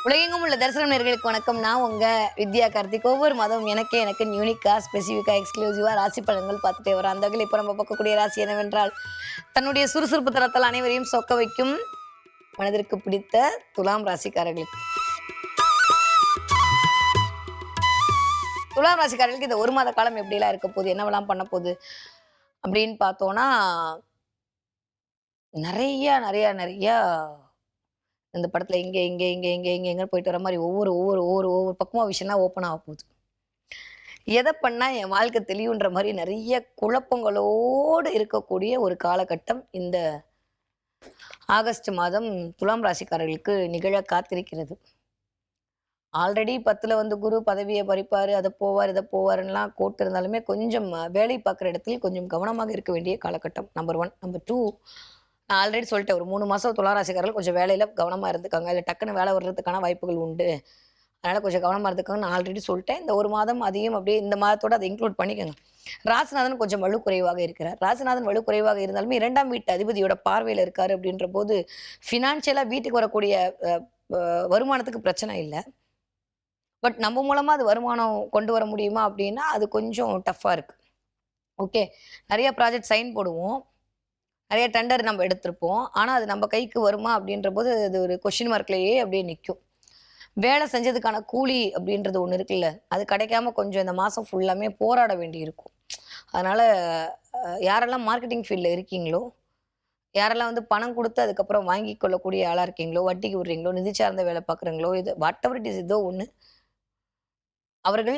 உலகெங்கும் உள்ள தரிசனம் நேர்களுக்கு வணக்கம். நான் உங்க வித்யா கார்த்திக். ஒவ்வொரு மாதம் எனக்கு யூனிக்கா ஸ்பெசிஃபிக்கா எக்ஸ்க்ளூசிவா ராசி பலன்கள் பார்த்துட்டே வரோம். அந்த வகையில் இப்போ நம்ம பார்க்கக்கூடிய ராசி என்னவென்றால், தன்னுடைய சுறுசுறுப்பு தரத்தால் அனைவரையும் சொக்க வைக்கும் மனதிற்கு பிடித்த துலாம் ராசிக்காரர்களுக்கு. துலாம் ராசிக்காரர்களுக்கு இந்த ஒரு மாத காலம் எப்படிலாம் இருக்க போகுது, என்னவெல்லாம் பண்ண போகுது அப்படின்னு பார்த்தோம்னா, நிறைய நிறைய நிறைய இந்த படத்துல இங்க இங்க இங்க இங்க இங்க எங்க போயிட்டு வர மாதிரி ஒவ்வொரு ஒவ்வொரு ஒவ்வொரு ஒவ்வொரு பக்கமா விஷயம்லாம் ஓப்பன் ஆக போகுது. எதை பண்ணா என் வாழ்க்கை தெளிவுன்ற மாதிரி நிறைய குழப்பங்களோடு இருக்கக்கூடிய ஒரு காலகட்டம் இந்த ஆகஸ்ட் மாதம் துலாம் ராசிக்காரர்களுக்கு நிகழ காத்திருக்கிறது. ஆல்ரெடி 10ல் வந்து குரு பதவியை பறிப்பாரு, அதை போவார் இதை போவாருன்னெலாம் கோட்டு இருந்தாலுமே கொஞ்சம் வேலை பார்க்குற இடத்தில் கொஞ்சம் கவனமாக இருக்க வேண்டிய காலகட்டம். நம்பர் 1. நம்பர் 2, நான் ஆல்ரெடி சொல்லிட்டேன், ஒரு 3 மாதம் துளாராசிக்காரர்கள் கொஞ்சம் வேலையில் கவனமாக இருந்துக்காங்க. இல்லை டக்குன்னு வேலை வர்றதுக்கான வாய்ப்புகள் உண்டு, அதனால் கொஞ்சம் கவனமாக இருந்துக்காங்க. நான் ஆல்ரெடி சொல்லிட்டேன். இந்த ஒரு மாதம் அதையும் அப்படியே இந்த மாதத்தோடு அதை இன்க்ளூட் பண்ணிக்கோங்க. ராசிநாதன் கொஞ்சம் வலுக்குறைவாக இருக்கிறார். ராசிநாதன் வலுக்குறைவாக இருந்தாலுமே 2ஆம் வீட்டு அதிபதியோட பார்வையில் இருக்கார். அப்படின்ற போது ஃபினான்ஷியலாக வீட்டுக்கு வரக்கூடிய வருமானத்துக்கு பிரச்சனை இல்லை. பட் நம்ம மூலமாக அது வருமானம் கொண்டு வர முடியுமா அப்படின்னா அது கொஞ்சம் டஃப்பாக இருக்குது. ஓகே, நிறைய ப்ராஜெக்ட் சைன் போடுவோம், நிறைய டெண்டர் நம்ம எடுத்திருப்போம். ஆனால் அது நம்ம கைக்கு வருமா அப்படின்ற போது அது ஒரு கொஷின் மார்க்லேயே அப்படியே நிற்கும். வேலை செஞ்சதுக்கான கூலி அப்படின்றது ஒன்று இருக்குல்ல, அது கிடைக்காம கொஞ்சம் இந்த மாதம் ஃபுல்லாமே போராட வேண்டி இருக்கும். அதனால் யாரெல்லாம் மார்க்கெட்டிங் ஃபீல்டில் இருக்கீங்களோ, யாரெல்லாம் வந்து பணம் கொடுத்து அதுக்கப்புறம் வாங்கி கொள்ளக்கூடிய ஆளாக இருக்கீங்களோ, வட்டிக்கு விடுறீங்களோ, நிதி சார்ந்த வேலை பார்க்குறீங்களோ, இது வாட் எவர் இட் இஸ், இதோ ஒன்று, அவர்கள்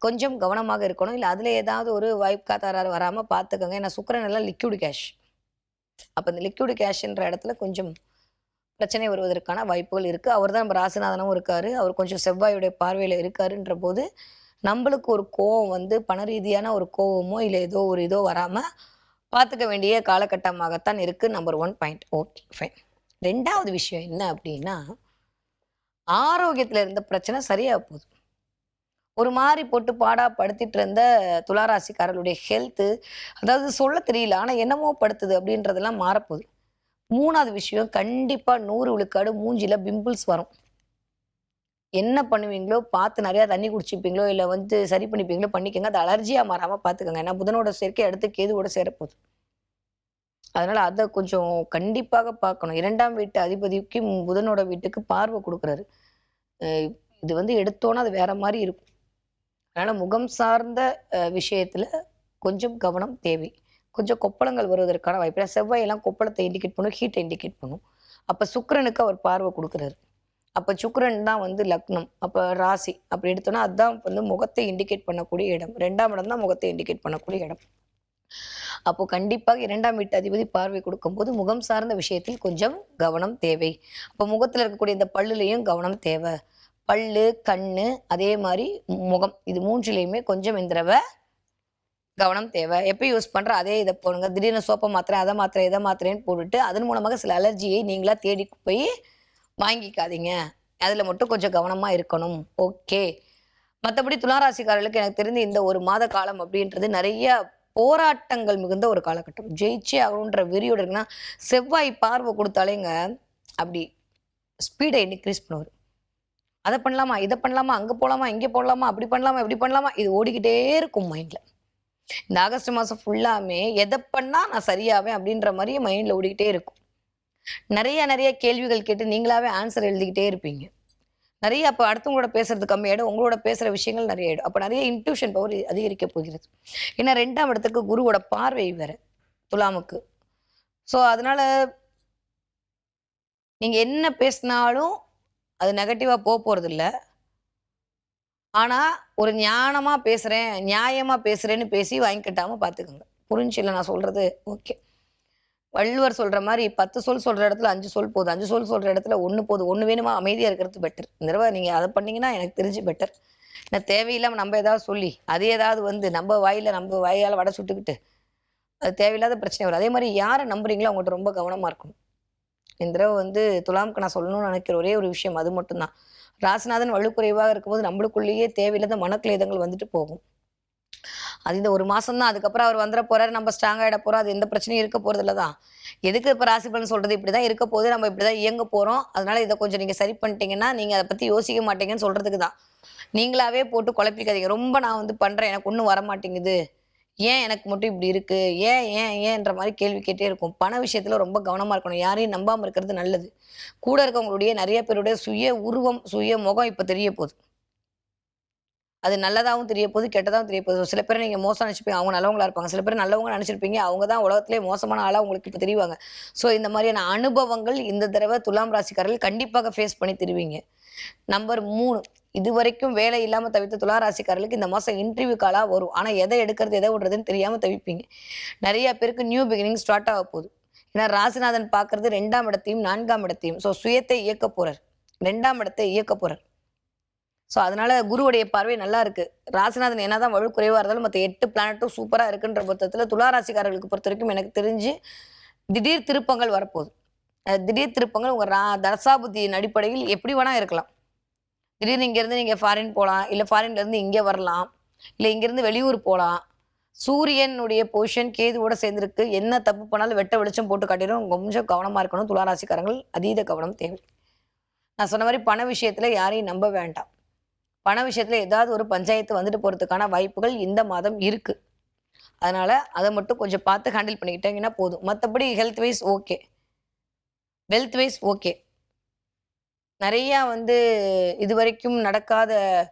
கொஞ்சம் கவனமாக இருக்கணும். இல்லை அதில் ஏதாவது ஒரு வாய்ப்பு காத்தாரார் வராமல் பார்த்துக்கோங்க. ஏன்னா சுக்கிரன் எல்லாம் லிக்விட் கேஷ். அப்போ இந்த லிக்விட் கேஷ்ன்ற இடத்துல கொஞ்சம் பிரச்சனை வருவதற்கான வாய்ப்புகள் இருக்குது. அவர் தான் நம்ம ராசிநாதனும் இருக்கார். அவர் கொஞ்சம் செவ்வாயுடைய பார்வையில் இருக்காருன்ற போது நம்மளுக்கு ஒரு கோவம் வந்து பண ரீதியான ஒரு கோவமோ இல்லை ஏதோ ஒரு இதோ வராமல் பார்த்துக்க வேண்டிய காலகட்டமாகத்தான் இருக்குது. Number 1 point. Okay, fine. 2வது விஷயம் என்ன அப்படின்னா, ஆரோக்கியத்தில் இருந்த பிரச்சனை சரியாக போகுது. ஒரு மாதிரி போட்டு பாடா படுத்திட்டு இருந்த துளாராசிக்காரர்களுடைய ஹெல்த்து, அதாவது சொல்ல தெரியல, ஆனால் என்னமோ படுத்துது அப்படின்றதெல்லாம் மாறப்போகுது. 3வது விஷயம், கண்டிப்பாக 100 விழுக்காடு மூஞ்சியில் பிம்பிள்ஸ் வரும். என்ன பண்ணுவீங்களோ பார்த்து, நிறையா தண்ணி குடிச்சிப்பீங்களோ இல்லை வந்து சரி பண்ணிப்பீங்களோ பண்ணிக்கோங்க. அது அலர்ஜியாக மாறாமல் பார்த்துக்கோங்க. ஏன்னா புதனோட சேர்க்கை அடுத்து கேதுவோட சேரப்போகுது. அதனால் அதை கொஞ்சம் கண்டிப்பாக பார்க்கணும். 2ஆம் வீட்டு அதிபதிக்கு புதனோட வீட்டுக்கு பார்வை கொடுக்குறாரு. இது வந்து எடுத்தோன்னா அது வேற மாதிரி இருக்கும். அதனால் முகம் சார்ந்த விஷயத்தில் கொஞ்சம் கவனம் தேவை. கொஞ்சம் கொப்பளங்கள் வருவதற்கான வாய்ப்பு. செவ்வாயெல்லாம் கொப்பளத்தை இண்டிகேட் பண்ணும், ஹீட்டை இண்டிகேட் பண்ணும். அப்போ சுக்கிரனுக்கு அவர் பார்வை கொடுக்குறாரு. அப்போ சுக்கிரன் தான் வந்து லக்னம், அப்போ ராசி அப்படி எடுத்தோன்னா அதுதான் வந்து முகத்தை இண்டிகேட் பண்ணக்கூடிய இடம். 2ஆம் இடம் தான் முகத்தை இண்டிகேட் பண்ணக்கூடிய இடம். அப்போ கண்டிப்பாக 2ஆம் வீட்டு அதிபதி பார்வை கொடுக்கும்போது முகம் சார்ந்த விஷயத்தில் கொஞ்சம் கவனம் தேவை. அப்போ முகத்தில் இருக்கக்கூடிய இந்த பல்லுலையும் கவனம் தேவை. பல்லு, கண்ணு, அதே மாதிரி முகம், இது 3லையுமே கொஞ்சம் இந்த தடவை கவனம் தேவை. எப்போ யூஸ் பண்ணுற அதே இதை போடுங்க. திடீர்னு சோப்பை மாத்திரை, அதை மாத்திரை, இதை மாத்திரைன்னு போட்டுட்டு அதன் மூலமாக சில அலர்ஜியை நீங்களாக தேடி போய் வாங்கிக்காதீங்க. அதில் மட்டும் கொஞ்சம் கவனமாக இருக்கணும். ஓகே, மற்றபடி துளாராசிக்காரர்களுக்கு எனக்கு தெரிந்து இந்த ஒரு மாத காலம் அப்படின்றது நிறைய போராட்டங்கள் மிகுந்த ஒரு காலகட்டம். ஜெயிச்சே ஆகணுன்ற வெறியோடு இருக்குன்னா, செவ்வாய் பார்வை கொடுத்தாலேங்க அப்படி ஸ்பீடை இன்க்ரீஸ் பண்ணுவார். அதை பண்ணலாமா, இதை பண்ணலாமா, அங்கே போகலாமா, இங்கே போடலாமா, அப்படி பண்ணலாமா, இப்படி பண்ணலாமா, இது ஓடிக்கிட்டே இருக்கும் மைண்டில். இந்த ஆகஸ்ட் மாதம் ஃபுல்லாமே எதை பண்ணால் நான் சரியாவேன் அப்படின்ற மாதிரி மைண்டில் ஓடிக்கிட்டே இருக்கும். நிறைய கேள்விகள் கேட்டு நீங்களாவே ஆன்சர் எழுதிக்கிட்டே இருப்பீங்க. நிறைய அப்போ அடுத்தவங்களோட பேசுறது கம்மியாயிடும், உங்களோட பேசுகிற விஷயங்கள் நிறைய ஆகிடும். அப்போ நிறைய இன்ட்யூஷன் பவர் அதிகரிக்க போகிறது. ஏன்னா 2ஆம் இடத்துக்கு குருவோட பார்வை வேறு துலாமுக்கு. ஸோ அதனால் நீங்கள் என்ன பேசினாலும் அது நெகட்டிவாக போகிறது இல்லை. ஆனால் ஒரு ஞானமாக பேசுகிறேன், நியாயமாக பேசுகிறேன்னு பேசி வாங்கிக்கிட்டாமல் பார்த்துக்கோங்க. புரிஞ்சில்லை நான் சொல்கிறது? ஓகே. வள்ளுவர் சொல்கிற மாதிரி 10 சொல் சொல்கிற இடத்துல 5 சொல் போதும், 5 சொல் சொல்கிற இடத்துல 1 போதும். 1 வேணுமா, அமைதியாக இருக்கிறது பெட்டர். இந்த தடவை நீங்கள் அதை பண்ணிங்கன்னா எனக்கு தெரிஞ்சு பெட்டர். ஏன்னா தேவையில்லாமல் நம்ம ஏதாவது சொல்லி அது ஏதாவது வந்து நம்ம வாயால் வடை சுட்டுக்கிட்டு அது தேவையில்லாத பிரச்சனை வரும். அதே மாதிரி யாரை நம்புறீங்களோ அவங்கள்ட்ட ரொம்ப கவனமாக இருக்கணும். இந்த தடவை வந்து துலாமுக்கு நான் சொல்லணும்னு நினைக்கிற ஒரே ஒரு விஷயம் அது மட்டும்தான். ராசிநாதன் வலுக்குறைவாக இருக்கும்போது நம்மளுக்குள்ளேயே தேவையில்லாத மனக்லேதங்கள் வந்துட்டு போகும். அது இந்த ஒரு மாதம் தான். அதுக்கப்புறம் அவர் வந்துட போறாரு, நம்ம ஸ்ட்ராங் ஆகிட போகிறோம். அது எந்த பிரச்சனையும் இருக்க போகிறதில்ல தான். எதுக்கு இப்போ ராசி பலன் சொல்கிறது? இப்படி தான் இருக்க போகுது, நம்ம இப்படி தான் இயங்க போகிறோம். அதனால இதை கொஞ்சம் நீங்கள் சரி பண்ணிட்டீங்கன்னா நீங்கள் அதை பற்றி யோசிக்க மாட்டீங்கன்னு சொல்கிறதுக்கு தான். நீங்களாவே போட்டு குழப்பிக்காதீங்க. ரொம்ப நான் வந்து பண்ணுறேன், எனக்கு ஒன்றும் வர மாட்டேங்குது, ஏன் எனக்கு மட்டும் இப்படி இருக்கு, ஏன் ஏன் ஏன்ற மாதிரி கேள்வி கேட்டே இருக்கும். பண விஷயத்தில் ரொம்ப கவனமாக இருக்கணும். யாரையும் நம்பாமல் இருக்கிறது நல்லது. கூட இருக்கவங்களுடைய நிறைய பேருடைய சுய உருவம், சுய முகம் இப்போ தெரிய போகுது. அது நல்லதாகவும் தெரிய போகுது, கெட்டதாகவும் தெரிய போகுது. சில பேரை நீங்கள் மோசம் நினச்சிப்பீங்க, அவங்க நல்லவங்களா இருப்பாங்க. சில பேர் நல்லவங்க நினச்சிருப்பீங்க, அவங்க தான் உலகத்திலே மோசமான ஆளாக உங்களுக்கு இப்போ தெரிவாங்க. ஸோ இந்த மாதிரியான அனுபவங்கள் இந்த தடவை துலாம் ராசிக்காரர்கள் கண்டிப்பாக ஃபேஸ் பண்ணி தருவீங்க. நம்பர் 3, இதுவரைக்கும் வேலை இல்லாமல் தவித்த துலா ராசிக்காரர்களுக்கு இந்த மாதம் இன்டர்வியூ காலாக வரும். ஆனால் எதை எடுக்கிறது எதை விடுறதுன்னு தெரியாமல் தவிப்பீங்க. நிறைய பேருக்கு நியூ பிகினிங் ஸ்டார்ட் ஆக போகுது. ஏன்னா ராசிநாதன் பார்க்கறது 2ஆம் இடத்தையும் 4ஆம் இடத்தையும். ஸோ சுயத்தை இயக்க போறார், 2ஆம் இடத்தை இயக்க போறார். ஸோ அதனால குருவுடைய பார்வை நல்லா இருக்கு. ராசிநாதன் என்னதான் வலு குறைவா இருந்தாலும் மற்ற 8 பிளானட்டும் சூப்பரா இருக்குன்ற பட்சத்தில் துலா ராசிக்காரர்களுக்கு பொறுத்த வரைக்கும் எனக்கு தெரிஞ்சு திடீர் திருப்பங்கள் வரப்போகுது. திடீர் திருப்பங்கள் உங்கள் தசாபுத்தியின் அடிப்படையில் எப்படி வேணா இருக்கலாம். திடீர்னு இங்கேருந்து நீங்கள் ஃபாரின் போகலாம், இல்லை ஃபாரின்லேருந்து இங்கே வரலாம், இல்லை இங்கேருந்து வெளியூர் போகலாம். சூரியனுடைய பொசிஷன் கேதுவோட சேர்ந்துருக்கு. என்ன தப்பு பண்ணாலும் வெட்ட வெளிச்சம் போட்டு காட்டிடும். கொஞ்சம் கவனமாக இருக்கணும். துலா ராசிக்காரங்கள் அதீத கவனம் தேவை. நான் சொன்ன மாதிரி பண விஷயத்தில் யாரையும் நம்ப வேண்டாம். பண விஷயத்தில் ஏதாவது ஒரு பஞ்சாயத்து வந்துட்டு போகிறதுக்கான வாய்ப்புகள் இந்த மாதம் இருக்குது. அதனால் அதை மட்டும் கொஞ்சம் பார்த்து ஹேண்டில் பண்ணிக்கிட்டீங்கன்னா போதும். மற்றபடி health wise okay, wealth wise okay. நிறையா வந்து இது வரைக்கும் நடக்காத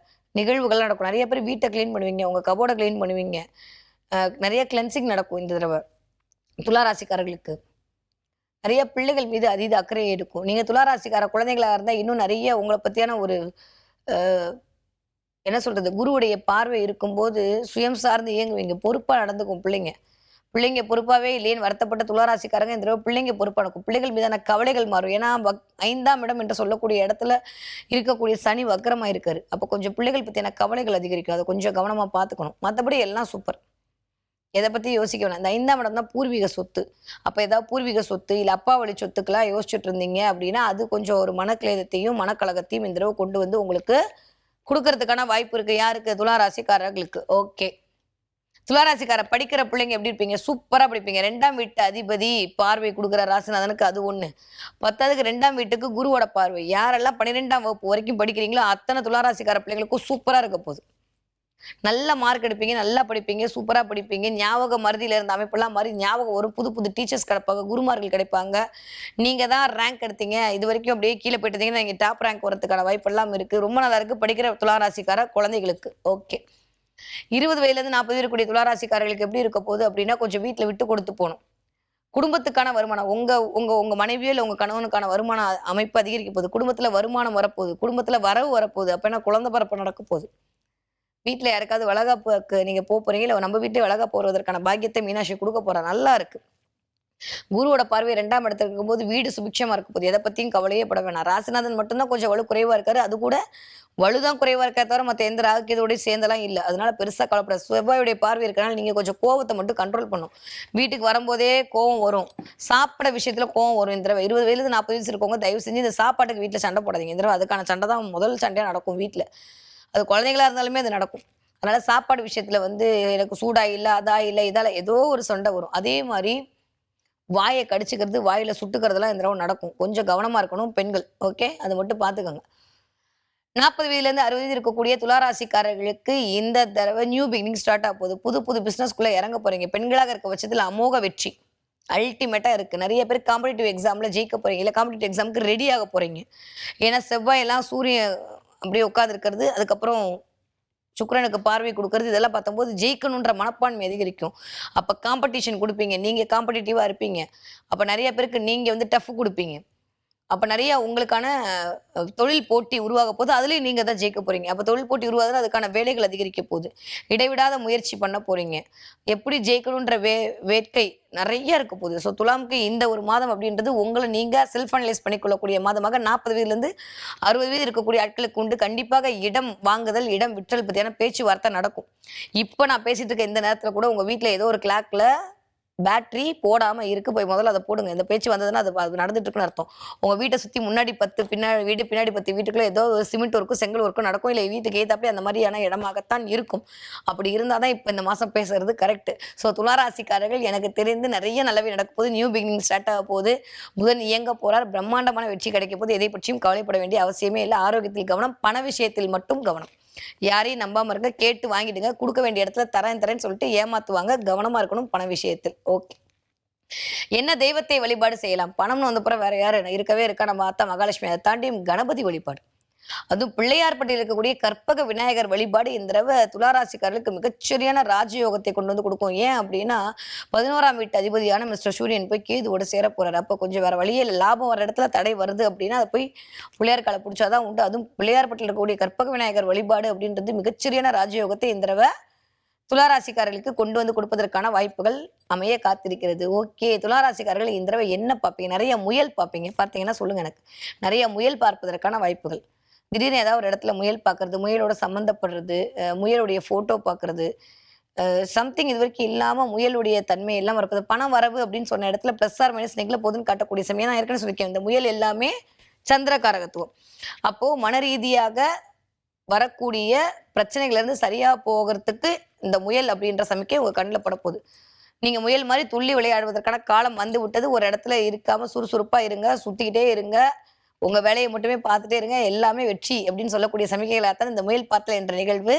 நிகழ்வுகள் நடக்கும். நிறைய பேர் வீட்டை க்ளீன் பண்ணுவீங்க, உங்கள் கபோர்டை க்ளீன் பண்ணுவீங்க. நிறைய கிளென்சிங் நடக்கும் இந்த தடவை துளாராசிக்காரர்களுக்கு. நிறைய பிள்ளைகள் மீது அதீத அக்கறை எடுக்கும். நீங்கள் துளாராசிக்கார குழந்தைகளாக இருந்தால் இன்னும் நிறைய உங்களை பற்றியான ஒரு என்ன சொல்கிறது, குருவுடைய பார்வை இருக்கும்போது சுயம் சார்ந்து இயங்குவீங்க. பொறுப்பாக நடந்துக்கும் பிள்ளைங்க. பிள்ளைங்க பொறுப்பாகவே இல்லையேன்னு வருத்தப்பட்ட துளாராசிக்காரங்க இந்த தடவை பிள்ளைங்க பொறுப்பாக நடக்கும். பிள்ளைகள் மீதான கவலைகள் மாறும். ஏன்னா 5ஆம் இடம் என்று சொல்லக்கூடிய இடத்துல இருக்கக்கூடிய சனி வக்கரமாக இருக்காரு. அப்போ கொஞ்சம் பிள்ளைகள் பற்றியான கவலைகள் அதிகரிக்கும். அதை கொஞ்சம் கவனமாக பார்த்துக்கணும். மற்றபடி எல்லாம் சூப்பர். எதை பற்றி யோசிக்க வேணாம். இந்த 5ஆம் இடம் தான் பூர்வீக சொத்து. அப்போ ஏதாவது பூர்வீக சொத்து இல்லை அப்பா வழி சொத்துக்கெல்லாம் யோசிச்சுட்டு இருந்தீங்க அப்படின்னா அது கொஞ்சம் ஒரு மனக்கிளேதத்தையும் மனக்கழகத்தையும் இந்த தடவை கொண்டு வந்து உங்களுக்கு கொடுக்கறதுக்கான வாய்ப்பு இருக்குது. யாருக்கு? துளாராசிக்காரர்களுக்கு. ஓகே. துளாராசிக்கார படிக்கிற பிள்ளைங்க எப்படி இருப்பீங்க? சூப்பராக படிப்பீங்க. 2ஆம் வீட்டு அதிபதி பார்வை கொடுக்குற ராசிநாதனுக்கு அது ஒன்று. 10க்கு 2ஆம் வீட்டுக்கு குருவோட பார்வை. யாரெல்லாம் 12ஆம் வகுப்பு வரைக்கும் படிக்கிறீங்களோ அத்தனை துளாராசிக்கார பிள்ளைங்களுக்கும் சூப்பராக இருக்க போகுது. நல்ல மார்க் எடுப்பீங்க, நல்லா படிப்பீங்க, சூப்பராக படிப்பீங்க. ஞாபக மருதியில் இருந்த அமைப்பெல்லாம் மாதிரி ஞாபகம் வரும். புது புது டீச்சர்ஸ் கிடைப்பாங்க, குருமார்கள் கிடைப்பாங்க. நீங்கள் தான் ரேங்க் எடுத்தீங்க, இது வரைக்கும் அப்படியே கீழே போயிட்டீங்கன்னா நீங்கள் டாப் ரேங்க் வரதுக்கான வாய்ப்பெல்லாம் இருக்குது. ரொம்ப நல்லா இருக்குது படிக்கிற துளாராசிக்கார குழந்தைகளுக்கு. ஓகே. 20 வயதுலேருந்து 40 வயது கூடிய துளாராசிக்காரர்களுக்கு எப்படி இருக்க போகுது அப்படின்னா கொஞ்சம் வீட்டில் விட்டு கொடுத்து போகணும். குடும்பத்துக்கான வருமானம் உங்க மனைவியோ இல்லை உங்கள் கணவனுக்கான வருமான அமைப்பு அதிகரிக்க போகுது. குடும்பத்தில் வருமானம் வரப்போகுது, குடும்பத்தில் வரவு வரப்போகுது. அப்போ என்ன குழந்தை பிறப்பு நடக்க போகுது. வீட்டில் யாருக்காவது வளகாப்புக்கு நீங்கள் போகிறீங்க, இல்லை நம்ம வீட்டில் வளகாப்பு போடுவதற்கான பாக்கியத்தை மீனாட்சி கொடுக்க போகிறா. நல்லா இருக்கு. குருவோட பார்வை 2ஆம் இடத்துல இருக்கும்போது வீடு சுபிக்ஷமாக இருக்க போகுது. எதை பற்றியும் கவலையே பட வேணாம். ராசிநாதன் மட்டும்தான் கொஞ்சம் வலு குறைவாக இருக்காரு. அது கூட வலுதான் குறைவாக இருக்கா தவிர மற்ற எந்த ராகுக்கேதோடய சேர்ந்தெல்லாம் இல்லை. அதனால பெருசாக கவலைப்பட. செவ்வாயுடைய பார்வை இருக்கனால நீங்கள் கொஞ்சம் கோவத்தை மட்டும் கண்ட்ரோல் பண்ணும். வீட்டுக்கு வரும்போதே கோவம் வரும். சாப்பிட விஷயத்தில் கோவம் வரும். இந்த தடவை 20 வயதுலேருந்து 40 வயசு இருக்கவங்க தயவு செஞ்சு இந்த சாப்பாட்டுக்கு வீட்டில் சண்டை போடாதீங்க. இந்த தடவை அதுக்கான சண்டை தான் முதல் சண்டையாக நடக்கும் வீட்டில். அது குழந்தைங்களா இருந்தாலுமே அது நடக்கும். அதனால சாப்பாடு விஷயத்துல வந்து எனக்கு சூடா இல்லை, அதா இல்லை, இதால ஏதோ ஒரு சண்டை வரும். அதே மாதிரி வாயை கடிச்சுக்கிறது, வாயில சுட்டுக்கிறதுலாம் இந்த தடவை நடக்கும். கொஞ்சம் கவனமா இருக்கணும் பெண்கள். ஓகே, அதை மட்டும் பார்த்துக்கோங்க. 40 வயதுலேருந்து 60 வயது இருக்கக்கூடிய துளாராசிக்காரர்களுக்கு இந்த தடவை நியூ பிகினிங் ஸ்டார்ட் ஆக போகுது. புது புது பிஸ்னஸ்குள்ளே இறங்க போறீங்க. பெண்களாக இருக்க பட்சத்தில் அமோக வெற்றி அல்டிமேட்டாக இருக்குது. நிறைய பேர் காம்படிட்டிவ் எக்ஸாமில் ஜெயிக்க போகிறீங்க, இல்லை காம்படிட்டிவ் எக்ஸாமுக்கு ரெடி ஆக போகிறீங்க. ஏன்னா செவ்வாயெல்லாம் சூரியன் அப்படியே உட்காந்துருக்கிறது, அதுக்கப்புறம் சுக்கிரனுக்கு பார்வை கொடுக்கறது, இதெல்லாம் பார்த்தம்போது ஜெயிக்கணுன்ற மனப்பான்மை அதிகரிக்கும். அப்போ காம்படிஷன் கொடுப்பீங்க, நீங்கள் காம்படிட்டிவாக இருப்பீங்க. அப்போ நிறைய பேருக்கு நீங்கள் வந்து டஃப் கொடுப்பீங்க. அப்போ நிறைய உங்களுக்கான தொழில் போட்டி உருவாக போகுது. அதுலேயும் நீங்கள் தான் ஜெயிக்க போகிறீங்க. அப்போ தொழில் போட்டி உருவாகுது, அதுக்கான வேலைகள் அதிகரிக்க போகுது. இடைவிடாத முயற்சி பண்ண போகிறீங்க. எப்படி ஜெயிக்கணுன்ற வேட்கை நிறைய இருக்க போகுது. ஸோ துலாமுக்கு இந்த ஒரு மாதம் அப்படின்றது உங்களை நீங்கள் செல்ஃப் அனலைஸ் பண்ணிக்கொள்ளக்கூடிய மாதமாக 40 வயதுலேருந்து 60 வயது இருக்கக்கூடிய ஆட்களுக்கு உண்டு. கண்டிப்பாக இடம் வாங்குதல், இடம் விற்றல் பற்றியான பேச்சுவார்த்தை நடக்கும். இப்போ நான் பேசிட்டு இருக்க இந்த நேரத்தில் கூட உங்கள் வீட்டில் ஏதோ ஒரு கிளாக்கில் பேட்டரி போடாம இருக்கு. போய் முதல்ல அத போடுங்க. இந்த பேச்சு வந்ததுன்னா, அது நடந்துட்டு இருக்குன்னு அர்த்தம். உங்க வீட்ட சுத்தி முன்னாடி 10 பின்னாடி 10 வீட்டுக்குள்ள ஏதோ ஒரு சிமெண்ட் ஒர்க்கும், செங்கல் ஒர்க்கும் நடக்கும். இல்ல வீட்டுக்கு எய்த்தாப்லயே அந்த மாரியான இடமாகத்தான் இருக்கும். அப்படி இருந்தா தான் இப்ப இந்த மாசம் பேசுறது கரெக்ட். ஸோ துளாராசிக்காரர்கள் எனக்கு தெரிந்து நெறைய நல்லவே நடக்க போகுது. நியூ பிகினிங் ஸ்டார்ட் ஆக போகுது. புதன் இயங்க போறார். பிரம்மாண்டமான வெற்றி கிடைக்க போது. எதை பற்றியும் கவலைப்பட வேண்டிய அவசியமே இல்ல. ஆரோக்கியத்தில் கவனம், பண விஷயத்தில் மட்டும் கவனம். யாரையும் நம்பாம இருங்க. கேட்டு வாங்கிடுங்க. குடுக்க வேண்டிய இடத்துல தரேன்னு சொல்லிட்டு ஏமாத்துவாங்க. கவனமா இருக்கணும் பண விஷயத்தில். ஓகே. என்ன தெய்வத்தை வழிபாடு செய்யலாம்? பணம்னு வந்தப்புறம் வேற யாரு இருக்கவே இருக்கா? நம்ம ஆத்தா மகாலட்சுமி. அதை தாண்டியும் கணபதி வழிபாடு. அதுவும் பிள்ளையார்பட்டியில் இருக்கக்கூடிய கற்பக விநாயகர் வழிபாடு இந்த தடவை துளாராசிக்காரர்களுக்கு மிகச்சரியான ராஜயோகத்தை கொண்டு வந்து கொடுக்கும். ஏன் அப்படின்னா 11ஆம் வீட்டு அதிபதியான மிஸ்டர் சூரியன் போய் கேதுவோட சேர போறாரு. அப்போ கொஞ்சம் வேற வழியே இல்லை. லாபம் வர இடத்துல தடை வருது அப்படின்னா அதை போய் பிள்ளையார் காலை பிடிச்சாதான் உண்டு. அதுவும் பிள்ளையார்பட்டியில் இருக்கக்கூடிய கற்பக விநாயகர் வழிபாடு அப்படின்றது மிகச்சரியான ராஜயோகத்தை இந்த தடவை துளாராசிக்காரர்களுக்கு கொண்டு வந்து கொடுப்பதற்கான வாய்ப்புகள் அமைய காத்திருக்கிறது. ஓகே. துளாராசிக்காரர்கள் இந்த தடவை என்ன பார்ப்பீங்க? நிறைய முயல் பார்ப்பீங்க. பார்த்தீங்கன்னா சொல்லுங்க எனக்கு. நிறைய முயல் பார்ப்பதற்கான வாய்ப்புகள். திடீர்னு ஏதாவது ஒரு இடத்துல முயல் பார்க்கறது, முயலோட சம்மந்தப்படுறது, முயலுடைய ஃபோட்டோ பார்க்கறது, சம்திங் இது வரைக்கும் இல்லாம முயலுடைய தன்மை எல்லாம் இருப்பது. பணம் வரவு அப்படின்னு சொன்ன இடத்துல ப்ளஸ் ஆர் மைனஸ் நெகிழ போதுன்னு காட்டக்கூடிய சமயம். நான் ஏற்கனவே சொல்லியிருக்கேன். இந்த முயல் எல்லாமே சந்திர காரகத்துவம். அப்போ மன ரீதியாக வரக்கூடிய பிரச்சனைகள்ல இருந்து சரியா போகிறதுக்கு இந்த முயல் அப்படின்ற சமிக்கை உங்க கண்ணில் படப்போகுது. நீங்க முயல் மாதிரி துள்ளி விளையாடுவதற்கான காலம் வந்து விட்டது. ஒரு இடத்துல இருக்காம சுறுசுறுப்பா இருங்க, சுத்திக்கிட்டே இருங்க, உங்க வேலையை மட்டுமே பார்த்துட்டே இருங்க, எல்லாமே வெற்றி அப்படின்னு சொல்லக்கூடிய சமிக்கைகளாகத்தான் இந்த முயல் பார்த்தல் என்ற நிகழ்வு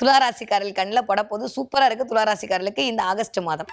துளாராசிக்காரர்கள் கண்ணில் படப்போது. சூப்பரா இருக்கு துளாராசிக்காரர்களுக்கு இந்த ஆகஸ்ட் மாதம்.